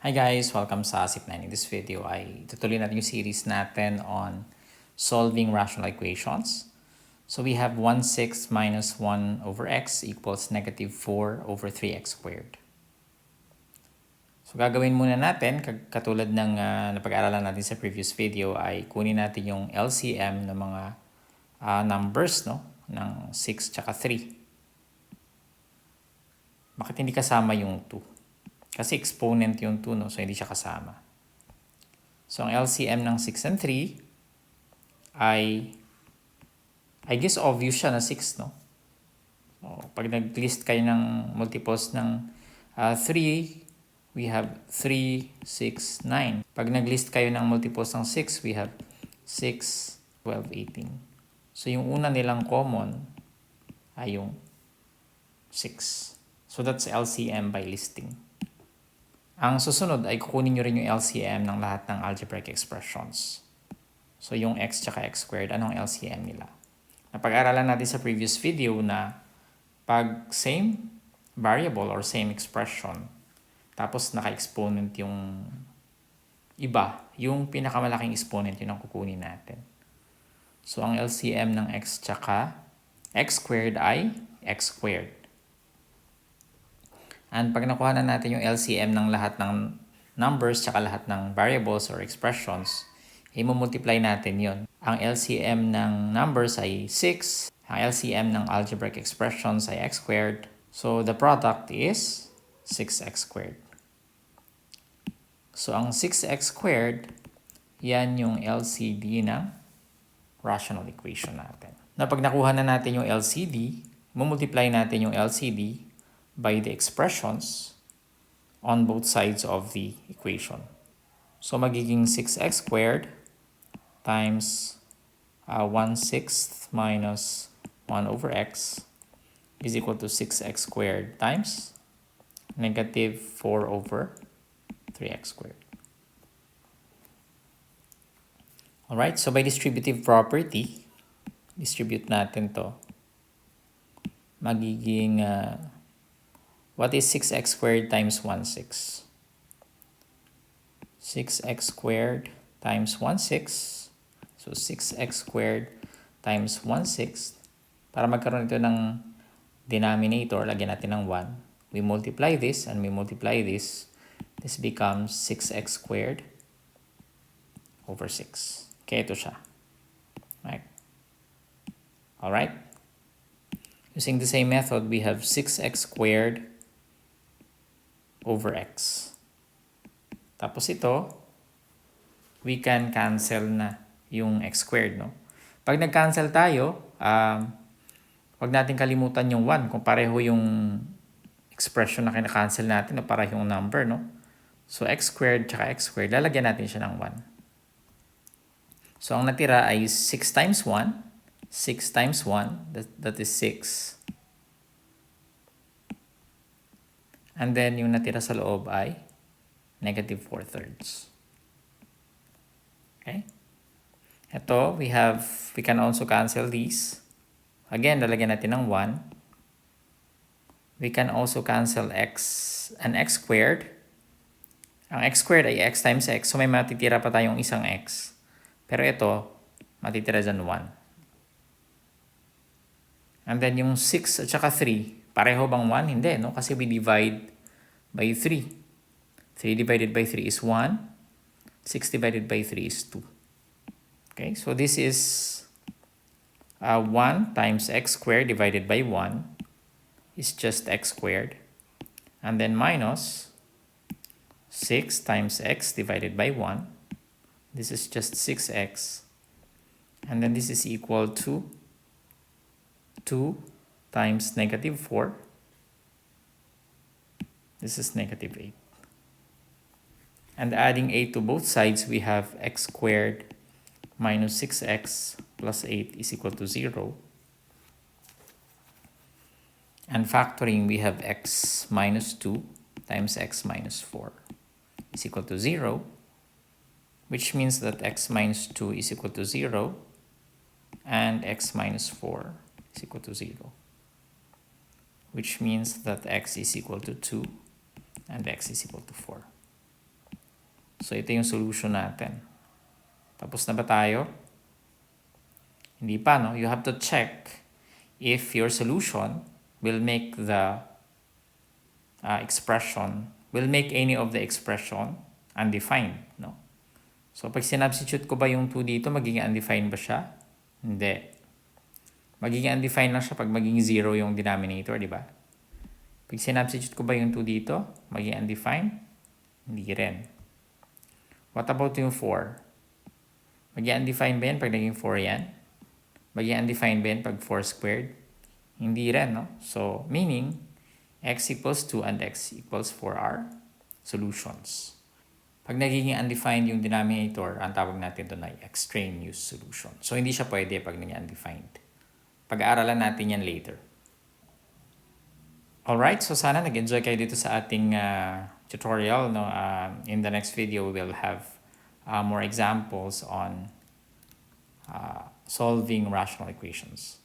Hi guys! Welcome sa ASIP9. In this video ay tutuloy natin yung series natin on solving rational equations. So we have 1/6 minus 1 over x equals negative 4 over 3x squared. So gagawin muna natin, katulad ng napag-aralan natin sa previous video, ay kunin natin yung LCM ng mga numbers, no? Ng 6 tsaka 3. Bakit hindi kasama yung 2? Kasi exponent yung 2, no? So hindi siya kasama. So ang LCM ng 6 and 3 ay, I guess obvious siya na 6, no? So pag nag-list kayo ng multiples ng 3, we have 3, 6, 9. Pag nag-list kayo ng multiples ng 6, we have 6, 12, 18. So yung una nilang common ay yung 6. So that's LCM by listing. Ang susunod ay kukunin nyo rin yung LCM ng lahat ng algebraic expressions. So yung x tsaka x squared, anong LCM nila? Napag-aralan natin sa previous video na pag same variable or same expression, tapos naka-exponent yung iba, yung pinakamalaking exponent yun ang kukunin natin. So ang LCM ng x tsaka x squared ay x squared. And pag nakuha na natin yung LCM ng lahat ng numbers tsaka lahat ng variables or expressions, i-multiply natin yon. Ang LCM ng numbers ay 6. Ang LCM ng algebraic expressions ay x squared. So the product is 6x squared. So ang 6x squared, yan yung LCD ng rational equation natin. Na pag nakuha na natin yung LCD, multiply natin yung LCD by the expressions on both sides of the equation. So magiging 6x squared times 1/6 minus 1 over x is equal to 6x squared times negative 4 over 3x squared. Alright, so by distributive property, distribute natin to. Magiging what is 6x squared times 1/6? 6x squared times 1/6. So 6x squared times 1/6. Para magkaroon ito ng denominator, lagyan natin ng 1. We multiply this and we multiply this. This becomes 6x squared over 6. Okay, ito siya. Right. Alright. Using the same method, we have 6x squared over x. Tapos ito, we can cancel na yung x squared, no? Pag nag-cancel tayo, wag natin kalimutan yung 1 kung pareho yung expression na kina-cancel natin o pareho yung number, no? So x squared tsaka x squared, lalagyan natin siya ng 1. So ang natira ay 6 times 1. 6 times 1, that is 6. And then yung natira sa loob ay negative 4/3. Okay? Ito, we can also cancel these. Again, lalagyan natin ng 1. We can also cancel an x squared. Ang x squared ay x times x. So may matitira pa tayong isang x. Pero ito, matitira dyan 1. And then yung 6 at saka 3, pareho bang 1? Hindi, no? Kasi we divide by 3. 3 divided by 3 is 1. 6 divided by 3 is 2. Okay, so this is 1 times x squared divided by 1 is just x squared. And then minus 6 times x divided by 1. This is just 6x. And then this is equal to 2 times negative 4. This is negative 8. And adding 8 to both sides, we have x squared minus 6x plus 8 is equal to 0. And factoring, we have x minus 2 times x minus 4 is equal to 0, which means that x minus 2 is equal to 0 and x minus 4 is equal to 0, which means that x is equal to 2 and x is equal to 4. So, ito yung solution natin. Tapos na ba tayo? Hindi pa, no? You have to check if your solution will make the will make any of the expression undefined, no? So, pag sinubstitute ko ba yung 2 dito, magiging undefined ba siya? Hindi. Magiging undefined lang siya pag maging 0 yung denominator, di ba? Pag sinubstitute ko ba yung 2 dito, magiging undefined? Hindi rin. What about yung 4? Magiging undefined ba yan pag naging 4 yan? Magiging undefined ba yan pag 4 squared? Hindi rin, no? So, meaning, x equals 2 and x equals 4 are solutions. Pag nagiging undefined yung denominator, ang tawag natin doon ay extraneous solution. So, hindi siya pwede pag naging undefined. Pag-aaralan natin yan later. Alright, so sana nag-enjoy kayo dito sa ating tutorial. No? In the next video, we will have more examples on solving rational equations.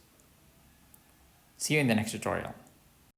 See you in the next tutorial.